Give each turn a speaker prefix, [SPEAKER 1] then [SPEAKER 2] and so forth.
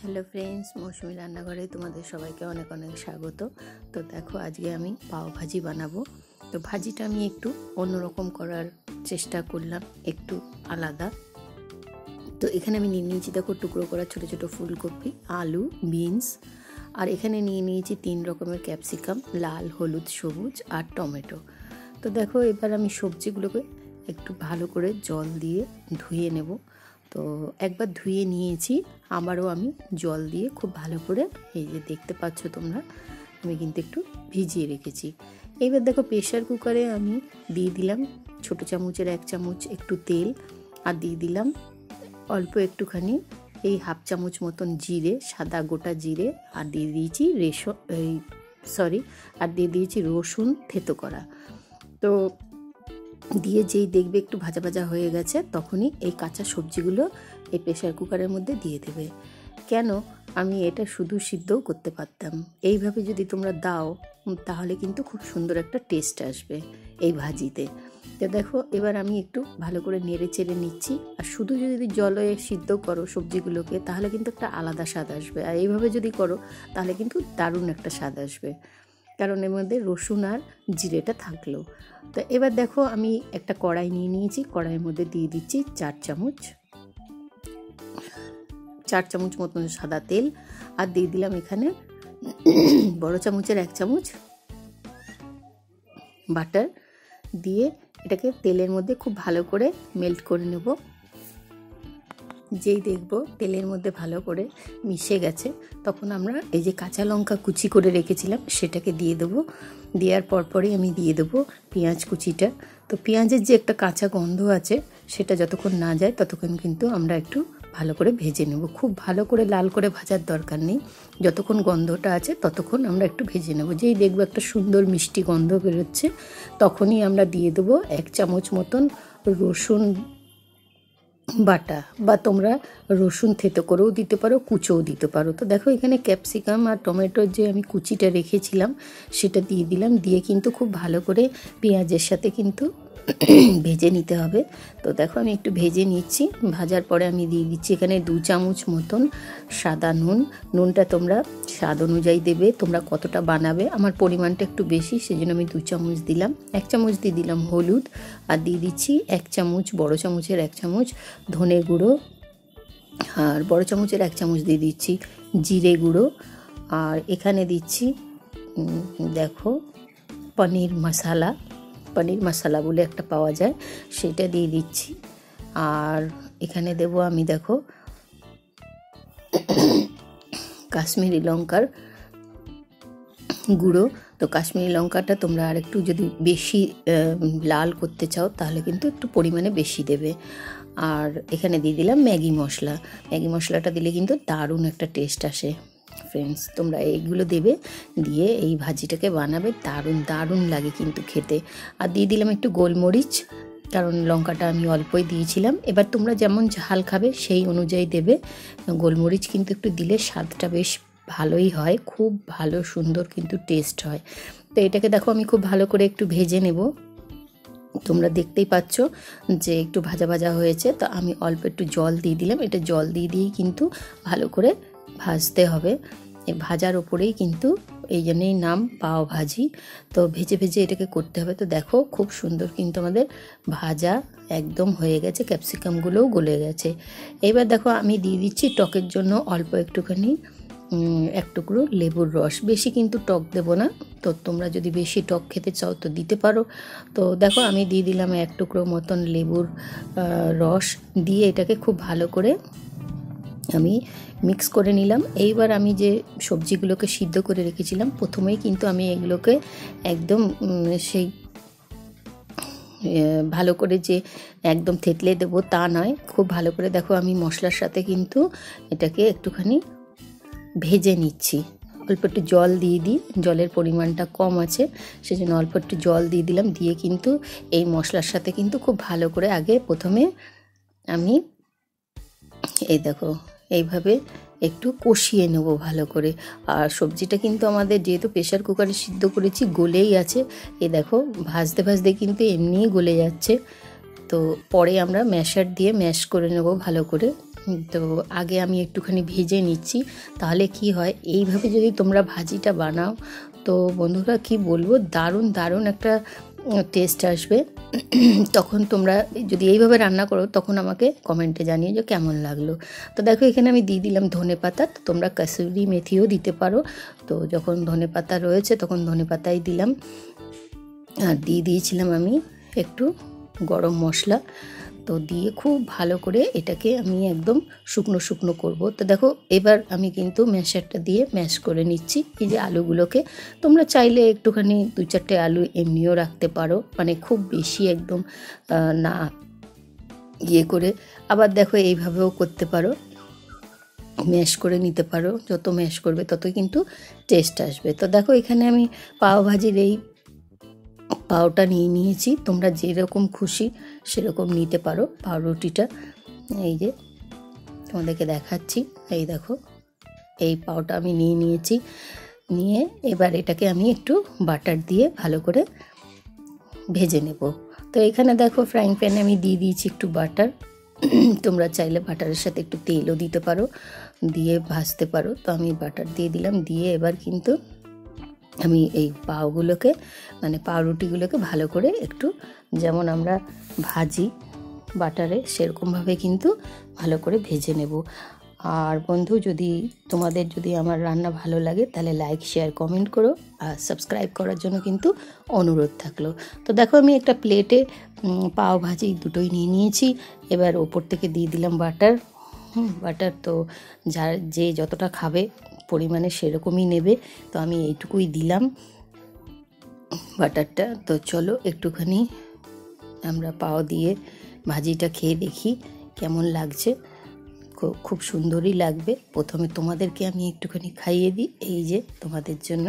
[SPEAKER 1] Hello friends, মৌসুমি রান্নাঘরে তোমাদের সবাইকে অনেক অনেক স্বাগত। তো দেখো, আজকে আমি পাও ভাজি বানাবো। তো ভাজিটা আমি একটু অন্যরকম করার চেষ্টা করলাম, একটু আলাদা। তো এখানে আমি নিয়ে নিয়েছি, দেখো, টুকরো করা ছোটো ছোটো ফুলকপি, আলু, বিনস, আর এখানে নিয়ে নিয়েছি 3 রকমের ক্যাপসিকাম, লাল, হলুদ, সবুজ আর টমেটো। তো দেখো, এবার আমি সবজিগুলোকে একটু ভালো করে জল দিয়ে ধুয়ে নেব। তো একবার ধুয়ে নিয়েছি, আবারও আমি জল দিয়ে খুব ভালো করে, এই যে দেখতে পাচ্ছ তোমরা, আমি কিন্তু একটু ভিজিয়ে রেখেছি। এইবার দেখো, প্রেশার কুকারে আমি দিয়ে দিলাম ছোটো চামচের 1 চামচ একটু তেল, আর দিয়ে দিলাম অল্প একটুখানি এই 1/2 চামচ মতন জিরে, সাদা গোটা জিরে, আর দিয়ে দিয়েছি আর দিয়ে দিয়েছি রসুন থেতো করা। তো দিয়ে যেই দেখবে একটু ভাজা ভাজা হয়ে গেছে, তখনই এই কাঁচা সবজিগুলো এই প্রেশার কুকারের মধ্যে দিয়ে দেবে। কেন, আমি এটা শুধু সিদ্ধও করতে পারতাম, এইভাবে যদি তোমরা দাও তাহলে কিন্তু খুব সুন্দর একটা টেস্ট আসবে এই ভাজিতে। তো দেখো, এবার আমি একটু ভালো করে নেড়ে চেড়ে নিচ্ছি। আর শুধু যদি জলে সিদ্ধ করো সবজিগুলোকে, তাহলে কিন্তু একটা আলাদা স্বাদ আসবে, আর এইভাবে যদি করো তাহলে কিন্তু দারুণ একটা স্বাদ আসবে, কারণ এর মধ্যে রসুন আর জিরেটা থাকলো। তো এবার দেখো, আমি একটা কড়াই নিয়ে নিয়েছি, কড়াইয়ের মধ্যে দিয়ে দিচ্ছি 4 চামচ মতন সাদা তেল, আর দিয়ে দিলাম এখানে বড় চামচের 1 চামচ বাটার। দিয়ে এটাকে তেলের মধ্যে খুব ভালো করে মেল্ট করে নেব। যেই দেখব তেলের মধ্যে ভালো করে মিশে গেছে, তখন আমরা এই যে কাঁচা লঙ্কা কুচি করে রেখেছিলাম সেটাকে দিয়ে দেবো। দেওয়ার পরপরই আমি দিয়ে দেবো পেঁয়াজ কুচিটা। তো পেঁয়াজের যে একটা কাঁচা গন্ধ আছে, সেটা যতক্ষণ না যায় ততক্ষণ কিন্তু আমরা একটু ভালো করে ভেজে নেব। খুব ভালো করে লাল করে ভাজার দরকার নেই, যতক্ষণ গন্ধটা আছে ততক্ষণ আমরা একটু ভেজে নেব। যেই দেখবো একটা সুন্দর মিষ্টি গন্ধ বেরোচ্ছে, তখনই আমরা দিয়ে দেবো 1 চামচ মতন রসুন বাটা, বা তোমরা রসুন থেতো করেও দিতে পারো, কুচোও দিতে পারো। তো দেখো, এখানে ক্যাপসিকাম আর টমেটোর যে আমি কুচিটা রেখেছিলাম সেটা দিয়ে দিলাম। দিয়ে কিন্তু খুব ভালো করে পেঁয়াজের সাথে কিন্তু ভেজে নিতে হবে। তো দেখো, আমি একটু ভেজে নিচ্ছি। ভাজার পরে আমি দিয়ে দিচ্ছি এখানে 2 চামচ মতন সাদা নুন। নুনটা তোমরা স্বাদ অনুযায়ী দেবে, তোমরা কতটা বানাবে। আমার পরিমাণটা একটু বেশি, সেজন্য আমি 2 চামচ দিলাম। 1 চামচ দিয়ে দিলাম হলুদ, আর দিয়ে দিচ্ছি 1 চামচ, বড় চামচের 1 চামচ ধনে গুঁড়ো, আর বড় চামচের 1 চামচ দিয়ে দিচ্ছি জিরে গুঁড়ো, আর এখানে দিচ্ছি দেখো পনির মশলা বলে একটা পাওয়া যায়, সেটা দিয়ে দিচ্ছি। আর এখানে দেব আমি, দেখো, কাশ্মীরি লঙ্কার গুঁড়ো। তো কাশ্মীরি লঙ্কাটা তোমরা আর একটু যদি বেশি লাল করতে চাও তাহলে কিন্তু একটু পরিমাণে বেশি দেবে। আর এখানে দিয়ে দিলাম ম্যাগি মশলাটা দিলে কিন্তু দারুণ একটা টেস্ট আসে। ফ্রেন্ডস, তোমরা এইগুলো দেবে, দিয়ে এই ভাজিটাকে বানাবে, দারুণ লাগে কিন্তু খেতে। আর দিয়ে দিলাম একটু গোলমরিচ, কারণ লঙ্কাটা আমি অল্পই দিয়েছিলাম। এবার তোমরা যেমন ঝাল খাবে সেই অনুযায়ী দেবে। গোলমরিচ কিন্তু একটু দিলে স্বাদটা বেশ ভালোই হয়, খুব ভালো সুন্দর কিন্তু টেস্ট হয়। তো এটাকে দেখো, আমি খুব ভালো করে একটু ভেজে নেব। তোমরা দেখতেই পাচ্ছ যে একটু ভাজা ভাজা হয়েছে। তো আমি অল্প একটু জল দিয়ে দিলাম। এটা জল দিয়েই কিন্তু ভালো করে ভাজতে হবে। এই ভাজার ওপরেই কিন্তু এই জন্যই নাম পাও ভাজি। তো ভেজে ভেজে এটাকে করতে হবে। তো দেখো, খুব সুন্দর কিন্তু আমাদের ভাজা একদম হয়ে গেছে, ক্যাপসিকামগুলোও গলে গেছে। এবার দেখো, আমি দিয়ে দিচ্ছি টকের জন্য অল্প একটুখানি 1 টুকরো লেবুর রস। বেশি কিন্তু টক দেবো না, তো তোমরা যদি বেশি টক খেতে চাও তো দিতে পারো। তো দেখো, আমি দিয়ে দিলাম 1 টুকরো মতন লেবুর রস। দিয়ে এটাকে খুব ভালো করে আমি মিক্স করে নিলাম। এইবার আমি যে সবজিগুলোকে সিদ্ধ করে রেখেছিলাম, প্রথমেই কিন্তু আমি এগুলোকে একদম সেই ভালো করে যে একদম থেতলে দেবো তা নয়, খুব ভালো করে দেখো আমি মশলার সাথে কিন্তু এটাকে একটুখানি ভেজে নিচ্ছি। অল্প একটু জল দিয়ে দিই, জলের পরিমাণটা কম আছে সেজন্য অল্প একটু জল দিয়ে দিলাম। দিয়ে কিন্তু এই মশলার সাথে কিন্তু খুব ভালো করে আগে প্রথমে আমি এই দেখো এইভাবে একটু কষিয়ে নেব ভালো করে। আর সবজিটা কিন্তু আমাদের যেহেতু প্রেশার কুকারে সিদ্ধ করেছি, গলেই আছে। এই দেখো, ভাজতে ভাজতে কিন্তু এমনিই গলে যাচ্ছে। তো পরে আমরা ম্যাশার দিয়ে ম্যাশ করে নেব ভালো করে তো আগে আমি একটুখানি ভেজে নিচ্ছি, তাহলে কি হয় এইভাবে যদি তোমরা ভাজিটা বানাও তো বন্ধুরা কি বলবো, দারুণ দারুণ একটা টেস্ট আসবে। তখন তোমরা যদি এইভাবে রান্না করো তখন আমাকে কমেন্টে জানিয়ে যে কেমন লাগলো। তো দেখো এখানে আমি দিয়ে দিলাম ধনেপাতা, তো তোমরা কাসুরি মেথিও দিতে পারো। তো যখন ধনেপাতা রয়েছে তখন ধনেপাতাই দিলাম, আর দিয়ে দিয়েছিলাম আমি একটু গরম মশলা। তো দিয়ে খুব ভালো করে এটাকে আমি একদম শুকনো শুকনো করব। তো দেখো এবার আমি কিন্তু ম্যাশারটা দিয়ে ম্যাশ করে নিচ্ছি এই যে আলুগুলোকে। তোমরা চাইলে একটুখানি 2-4টে আলু এমনিও রাখতে পারো, মানে খুব বেশি একদম না ইয়ে করে। আবার দেখো এইভাবেও করতে পারো, ম্যাশ করে নিতে পারো, যত ম্যাশ করবে ততই কিন্তু টেস্ট আসবে। তো দেখো এখানে আমি পাও ভাজির এই পাওটা নিয়ে নিয়েছি, তোমরা যেরকম খুশি সেরকম নিতে পারো পাউরুটিটা। এই যে তোমাদেরকে দেখাচ্ছি, এই দেখো এই পাওটা আমি নিয়ে নিয়েছি। নিয়ে এবার এটাকে আমি একটু বাটার দিয়ে ভালো করে ভেজে নেব। তো এখানে দেখো ফ্রাইং প্যানে আমি দিয়ে দিয়েছি একটু বাটার, তোমরা চাইলে বাটারের সাথে একটু তেলও দিতে পারো, দিয়ে ভাজতে পারো। তো আমি বাটার দিয়ে দিলাম, দিয়ে এবার কিন্তু আমি এই পাওগুলোকে মানে পাউরুটিগুলোকে ভালো করে একটু যেমন আমরা ভাজি বাটারে সেরকমভাবে কিন্তু ভালো করে ভেজে নেব। আর বন্ধু তোমাদের যদি আমার রান্না ভালো লাগে তাহলে লাইক শেয়ার কমেন্ট করো, আর সাবস্ক্রাইব করার জন্য কিন্তু অনুরোধ থাকলো। তো দেখো আমি একটা প্লেটে পাও ভাজি দুটোই নিয়ে নিয়েছি। এবার ওপর থেকে দিয়ে দিলাম বাটার। বাটার তো যে যতটা খাবে পরিমাণে সেরকমই নেবে, তো আমি এইটুকুই দিলাম বাটারটা। তো চলো একটুখানি আমরা পাও দিয়ে ভাজিটা খেয়ে দেখি কেমন লাগছে। খুব সুন্দরই লাগবে। প্রথমে তোমাদেরকে আমি একটুখানি খাইয়ে দিই, এই যে তোমাদের জন্য।